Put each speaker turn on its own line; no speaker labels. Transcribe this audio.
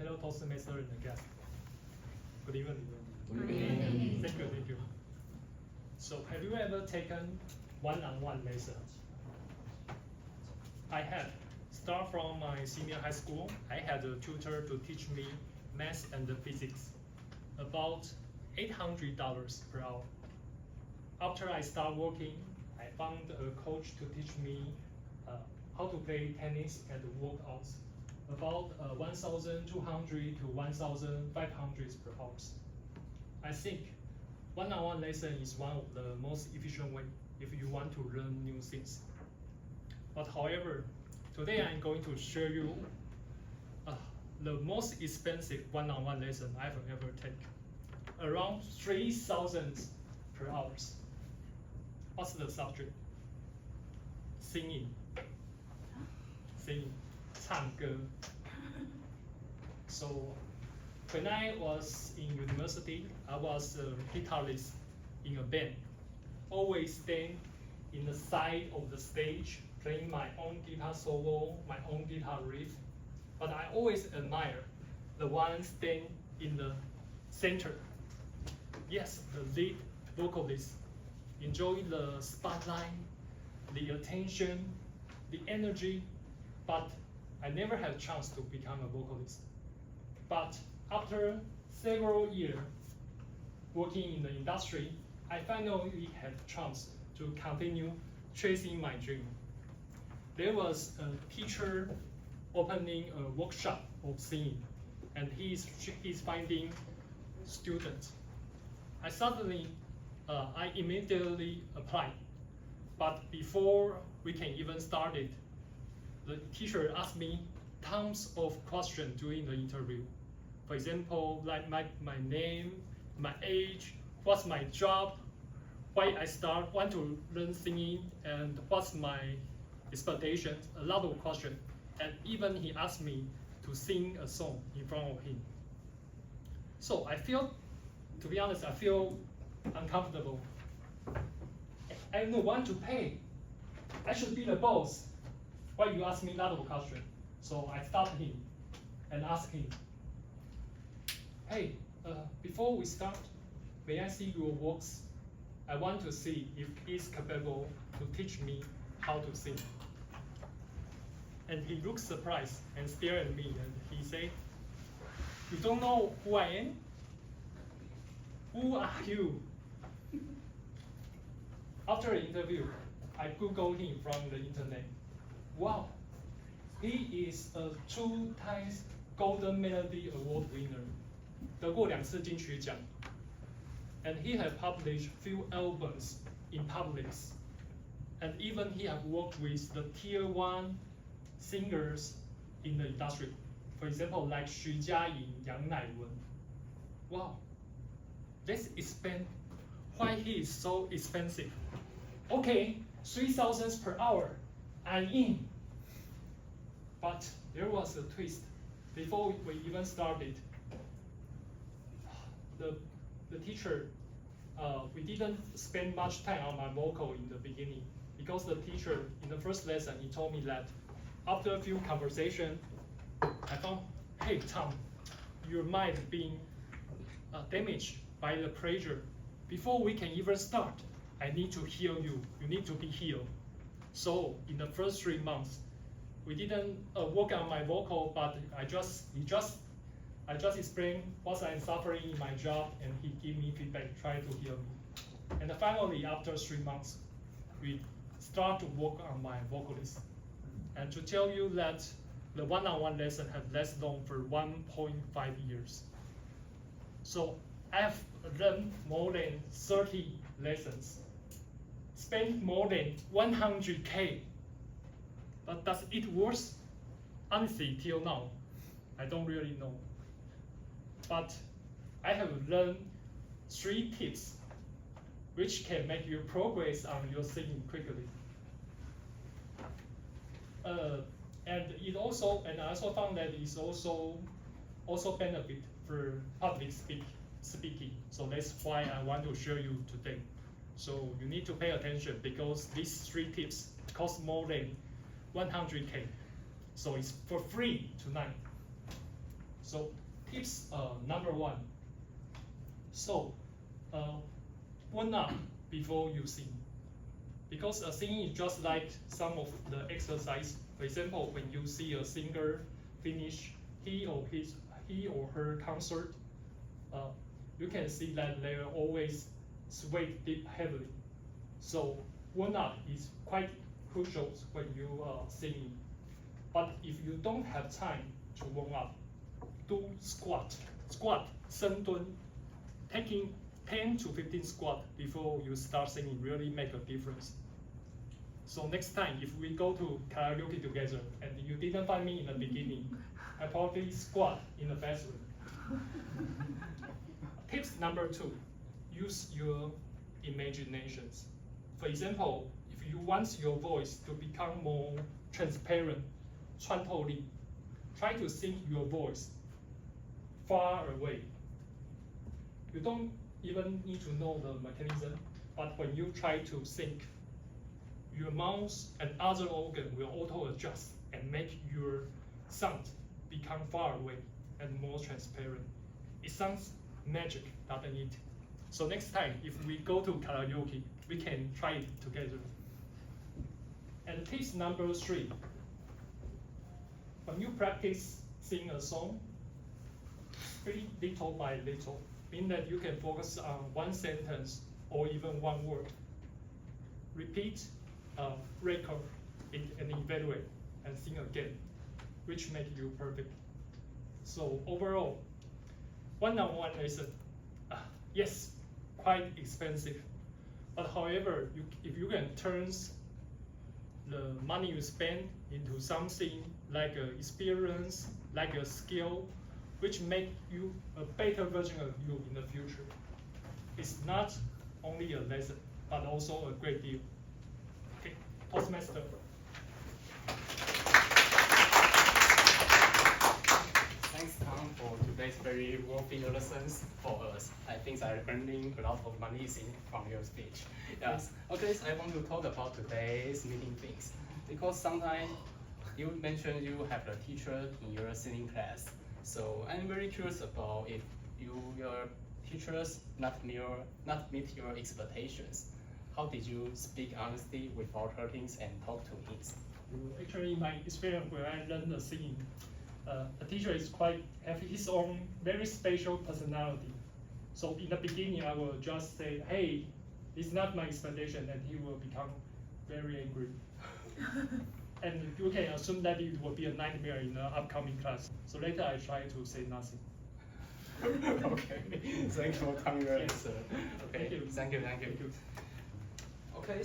fellow Toastmasters and the guests. Good evening.
Good evening.
Thank you. So, have you ever taken one-on-one lessons? I had. Start from my senior high school, I had a tutor to teach me math and physics, about $800 per hour. After I start working, I found a coach to teach me how to play tennis and workouts, about 1,200 to 1,500 per hour. I think one-on-one lesson is one of the most efficient way if you want to learn new things. But however, today I'm going to show you the most expensive one-on-one lesson I've ever taken, around 3,000 per hour. What's the subject? Singing, 唱歌. So when I was in university, I was a guitarist in a band, always stand in the side of the stage, playing my own guitar solo, my own guitar riff. But I always admire the one stand in the center. Yes, the lead vocalist. Enjoy the spotlight, the attention, the energy, but I never had a chance to become a vocalist. But after several years working in the industry, I finally had a chance to continue chasing my dream. There was a teacher opening a workshop of singing, and he's finding students. I immediately applied, but before we can even start it, the teacher asked me tons of questions during the interview. For example, like my name, my age, what's my job, why I want to learn singing, and what's my expectations, a lot of questions. And even he asked me to sing a song in front of him. So to be honest, I feel uncomfortable. I don't want to pay. I should be the boss. Why you ask me a lot of questions? So I stopped him and asked him, hey, before we start, may I see your works? I want to see if he's capable to teach me how to sing. And he looked surprised and stared at me, and he said, you don't know who I am? Who are you? After the interview, I Googled him from the internet. Wow, he is a 2 times Golden Melody Award winner. 得过2次金曲奖. And he had published few albums in public. And even he had worked with the tier 1 singers in the industry. For example, like Xu Jiayin, Yang Naiwen. Wow, let's expand why he is so expensive. Okay, 3,000 per hour, I'm in. But there was a twist. Before we even started, the teacher, we didn't spend much time on my vocal in the beginning, because the teacher, in the first lesson, he told me that after a few conversations, I found, hey Tom, your mind being damaged by the pressure. Before we can even start, I need to heal you. You need to be healed. So in the first 3 months, we didn't work on my vocal, but I just explained what I'm suffering in my job, and he gave me feedback, try to heal me. And finally, after 3 months, we start to work on my vocalist. And to tell you that the one-on-one lesson had less long for 1.5 years. So I have learned more than 30 lessons, spent more than 100K. But does it worth? Honestly, till now, I don't really know. But I have learned 3 tips which can make you progress on your singing quickly. And I also found that it's also benefit for public speaking. So that's why I want to show you today. So you need to pay attention, because these 3 tips cost more than 100K. So it's for free tonight. So tips number 1. So warm up before you sing, because singing is just like some of the exercise. For example, when you see a singer finish he or her concert, you can see that they always sweat heavily. So warm up is quite crucial when you are singing. But if you don't have time to warm up, do squat,深蹲, taking 10 to 15 squats before you start singing really make a difference. So next time, if we go to karaoke together and you didn't find me in the beginning, I probably squat in the bathroom. Tips number 2, use your imaginations. For example, if you want your voice to become more transparent, 穿透力, try to sing your voice far away. You don't even need to know the mechanism, but when you try to sing, your mouth and other organ will auto-adjust and make your sound become far away and more transparent. It sounds magic, doesn't it? So next time, if we go to karaoke, we can try it together. And tips number 3, when you practice sing a song, speak little by little, meaning that you can focus on one sentence or even one word. Repeat, record it, and evaluate, and sing again, which makes you perfect. So overall, one-on-one lesson, yes, quite expensive, but however, if you can turn the money you spend into something like an experience, like a skill, which make you a better version of you in the future. It's not only a lesson, but also a great deal. Okay, Toastmaster.
Thanks, Tom, for today's very worthy lessons for us. I think I'm earning a lot of money from your speech. Yes. Okay, so I want to talk about today's meeting things, because sometimes you mentioned you have a teacher in your singing class. So I'm very curious about if your teachers not meet your expectations. How did you speak honestly without hurting and talk to him?
Actually, in my experience where I learned the singing, the teacher is have his own very special personality. So in the beginning, I will just say, hey, it's not my expectation, and he will become very angry. And you can assume that it will be a nightmare in the upcoming class. So later I try to say nothing.
Okay, thank you for coming here.
Yes.
Okay,
Thank you.
Thank you.
Thank you.
Okay.